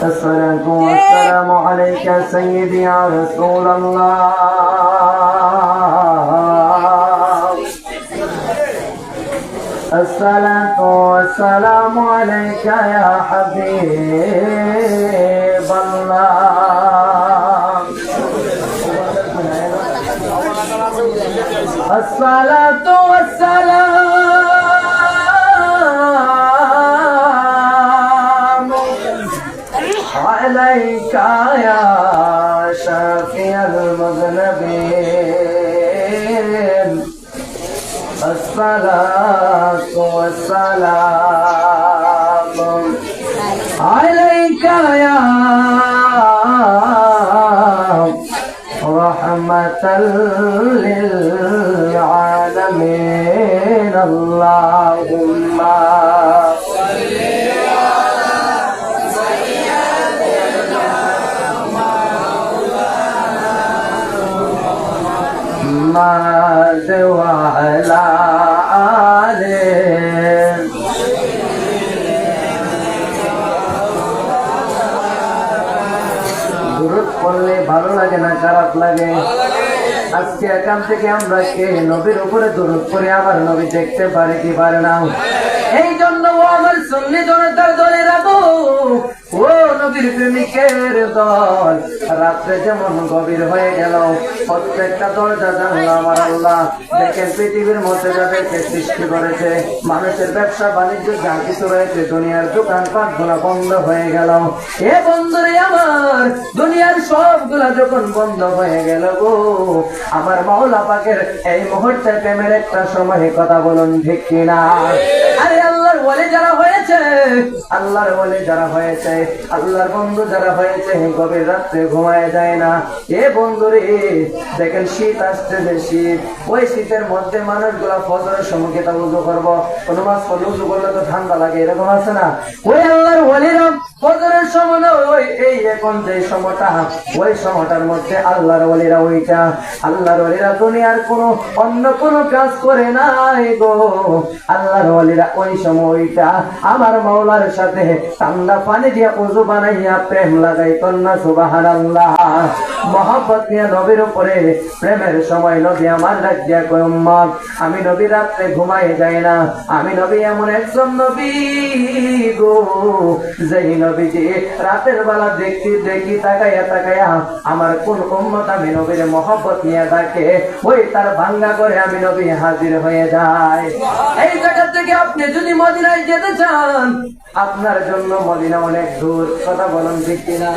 الصلاة والسلام عليك سيدي يا رسول الله. الصلاة والسلام عليك يا حبيب الله. الصلاة والسلام عليك يا شافي المذنبين. الصلاة والسلام عليك يا رحمة للعالمين. اللهم محمد وعلى آله. দুরূদ পড়লে ভালো লাগে না খারাপ লাগে? আজকে এখান থেকে আমরা কে নবীর উপরে দুরূদ পড়ে আমার নবী দেখতে পারে কি পারে না? এই জন্য ও আমার সুন্নি জনতার দলে রাখো, ও নবীর প্রেমিকের দল, রাত্রে যেমন গভীর হয়ে গেল প্রত্যেকটা দরজা জানলা আমার আল্লাহ দেখেন পৃথিবীর মধ্যে যাদেরকে সৃষ্টি করেছে, মানুষের ব্যবসা বাণিজ্য যা কিছু রয়েছে, দুনিয়ার দোকানপাট গুলা বন্ধ হয়ে গেল। এ বন্ধুরে আমার, দুনিয়ার সবগুলা যখন বন্ধ হয়ে গেল গো, আমার মাওলা পাকের এই মুহূর্তে প্রেমের একটা সময় কথা বলুন ঠিক কিনা? আরে আল্লাহর ওয়ালি যারা হয়েছে, আল্লাহর ওয়ালি যারা হয়েছে, আল্লাহর বন্ধু যারা হয়েছে, গভীর রাত্রে ঘুমায় যায় না। এ বন্ধুরে দেখেন শীত আসছে যে শীত, ওই শীতের মধ্যে মানুষগুলা ফজরের সম্মুখে তা উজু করবো, কোনো মাস করলে উজু করলে তো ঠান্ডা লাগে, এরকম আছে না? ওই আল্লাহর ওয়ালিরা ফজরের সময় না, ওই এই এখন যে সময়টা, ওই সময়টার মধ্যে আল্লাহর ওয়ালিরা ওইটা, আল্লাহর ওয়ালিরা দুনিয়ার কোনো অন্য কোনো কাজ করে নাই গো। আল্লাহর ওয়ালিরা ওই সময়টা আমার মাওলার সাথে ঠান্ডা পানি দিয়ে উযু বানাইয়া প্রেম লাগাইতো না। সুবহানাল্লাহ। মহব্বত নিয়ে নবীর উপরে প্রেমের সময় নবী আমার ডাক দিয়া কয়, উম্মত আমি নবী রাত্রে ঘুমাই যাই না, আমি নবী এমন একজন নবী গো, যেই নবীজি রাতের বেলা দেখি দেখি তাকাইয়া তাকাইয়া আমার কোন উম্মত আমি নবীর মহব্বত নিয়ে ডাকে, ওই তার ভাঙ্গা করে আমি নবী হাজির হয়ে যাই। এই জায়গা থেকে আপনি যদি মদিনায় যেতে চান, আপনার জন্য মদিনা অনেক দূর, কথা বলুন ঠিক কিনা?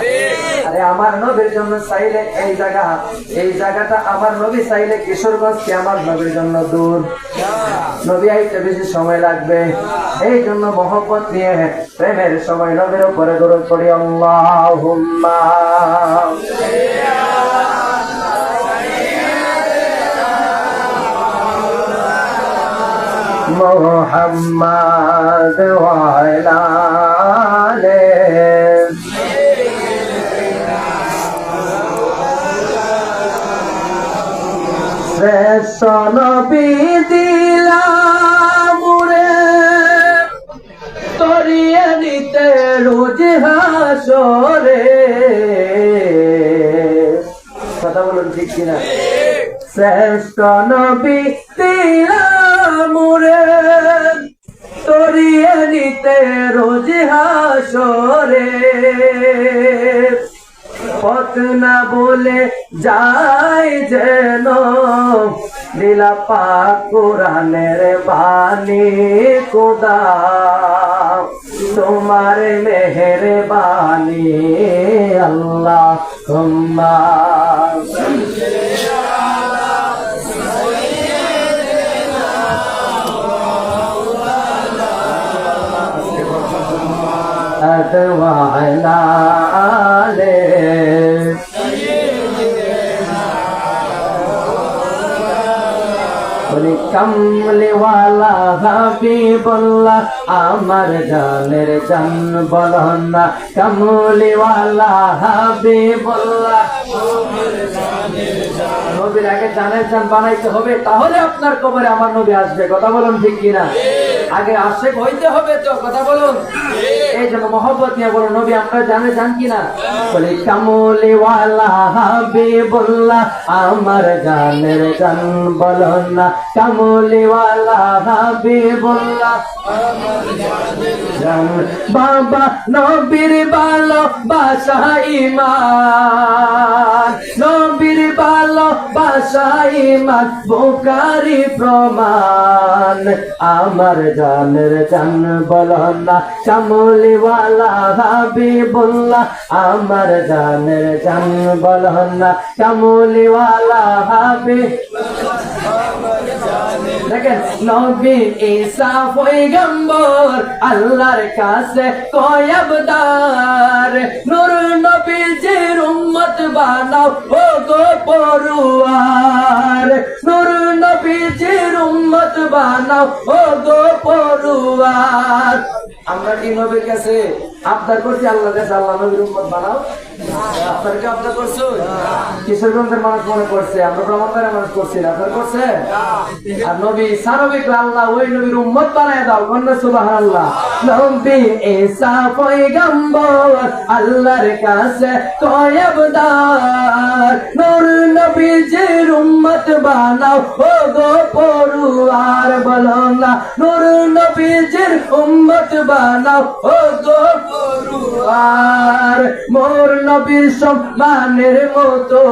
আরে আমার নবীর জন্য চাইলে এই জায়গাটা আমার নবী চাইলে কিশোরগঞ্জ কি আমার নবীর জন্য দূর? নবী আইতে বেশি সময় লাগবে। এই জন্য মহব্বত নিয়ে প্রেমের সময় নবীর উপরে দরুদ পড়ি। আল্লাহুম্মা মুহাম্মাদ ওয়া আলা শ্রেষ্ঠ নবী দিলাম রে তরিয়ে নিতে রোজ হাসরে, কথা বলুন ঠিক কিনা? শ্রেষ্ঠ নবী দিলাম রে তরিয়ে নিতে রোজ হাসরে, পথ না বলে যাই যেন দিলা পাক কোরআনের বাণী খোদা, তোমার মেহেরবানি আল্লাহুম্মা ওয়া আলা আলে কামলিওয়ালা হাবিবুল্লাহ আমার জানের জান বলো না, কামলিওয়ালা হাবিবুল্লাহ নবীর আগে জানের জান বানাইতে হবে, তাহলে আপনার কবরে আমার নবী আসবে, কথা বলুন ঠিক কিনা? আগে আশেক হইতে হবে তো, কথা বলুন। এই জন্য মহব্বত নিয়ে বলো নবী আমরা জান কিনা? বলি কামলিওয়ালা হাবিবুল্লাহ আমার জানের জান, বলো না কামলিওয়ালা হাবিবুল্লাহ আমার জানের জান। বাবা নবীর ভালোবাসা ঈমান, নবীর ভালোবাসা ঈমান বুখারী প্রমাণ। আমার জানের জান, বলো না কামলিওয়ালা হাবিবুল্লাহ আমার জানের জান, বলো না কামলিওয়ালা হাবিব। দেখেন নবী ঈসা পয়গম্বর আল্লাহর কাছে কয়াবদার, নূর নবীজির উম্মত বানাও ও গো পড়ুয়ার, নূর নবীজির উম্মত বানাও ও গো পড়ুয়ার। আমরা কি নবীর কাছে আবদার করছি আল্লাহর কাছে আল্লাহ নবীর উম্মত বানাও? আপনার কি আবদার করছো? কিশোরগঞ্জের মানুষ মনে করছে, আমরা ব্রাহ্মণবাড়িয়ার মানুষ করছি, আপনার করছে? আর নবী সানবীকে আল্লাহ ওই নবীর উম্মত বানায় দাও, কন্যা সুবহানাল্লাহ। নবী ঈসা পয়গম্বর আল্লাহর কাছে কয়াবদার, নূর নবীজির উম্মত বানাও ও গো পড়ুয়ার, বলো না নূর নবীজির উম্মত বানাও ও গো পড়ুয়ার। মোর নবীর সম্মানের মতো,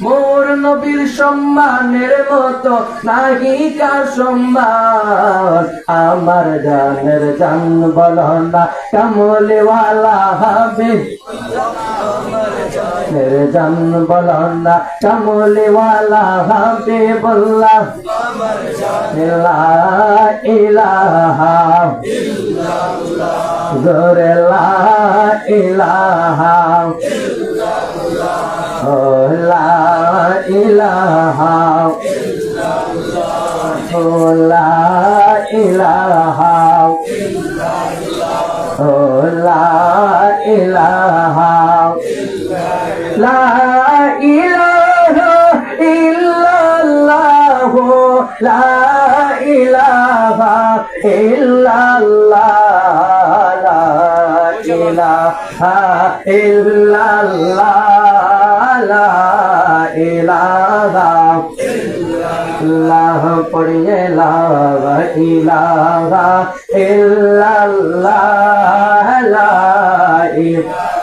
মোর নবীর সম্মানের মতো নাহি কার সম্মান। আমার জানের জান, বলো না কামলিওয়ালা হাবিব মেরে জান, বলো না কামলিওয়ালা হাবিবুল্লাহ। লা ইলাহা জোরে লা ইলাহা, ও লা ইলাহা, ও লা ইলাহা, ও লা ইলাহা, লা ইলাহা ইল্লাল্লাহ, লা ইলাহা ইল্লাল্লাহ, লা ইলাহা ইল্লাল্লাহ, লা ইলাহা ইল্লাল্লাহ, পড়িয়ে লা ইলাহা ইল্লাল্লাহ, লা ইলাহা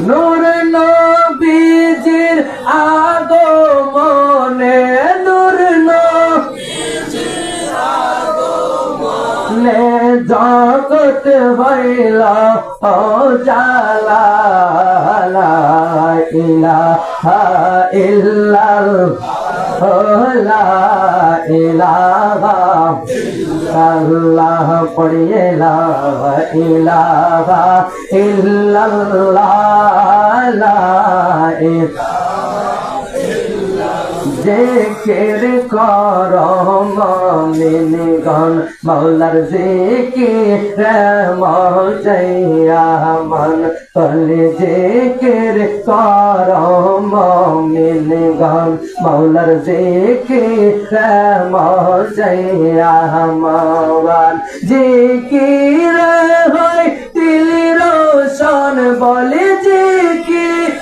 নূর নবীজির আগমনে, নূর নবীজির আগমনে জগৎ হইল জালা, লা ইলাহা ইল্লাল্লাহ, লা ইলাহা আল্লাহ, পড়িয়ে লা ইলাহা ইল্লাল্লাহ, লা জিকির করো মুমিনগণ মওলার জিকির মজাইয়া মন বলে জিকির করো মুমিনগণ মওলার জিকির মজাইয়া মওলার জিকির হয় দিল রোশন, বলে জিকির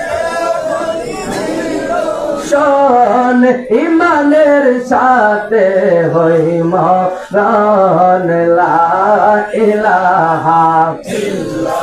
ইমানের সাথে হই মরণ, লা ইলাহা ইল্লাল্লাহ।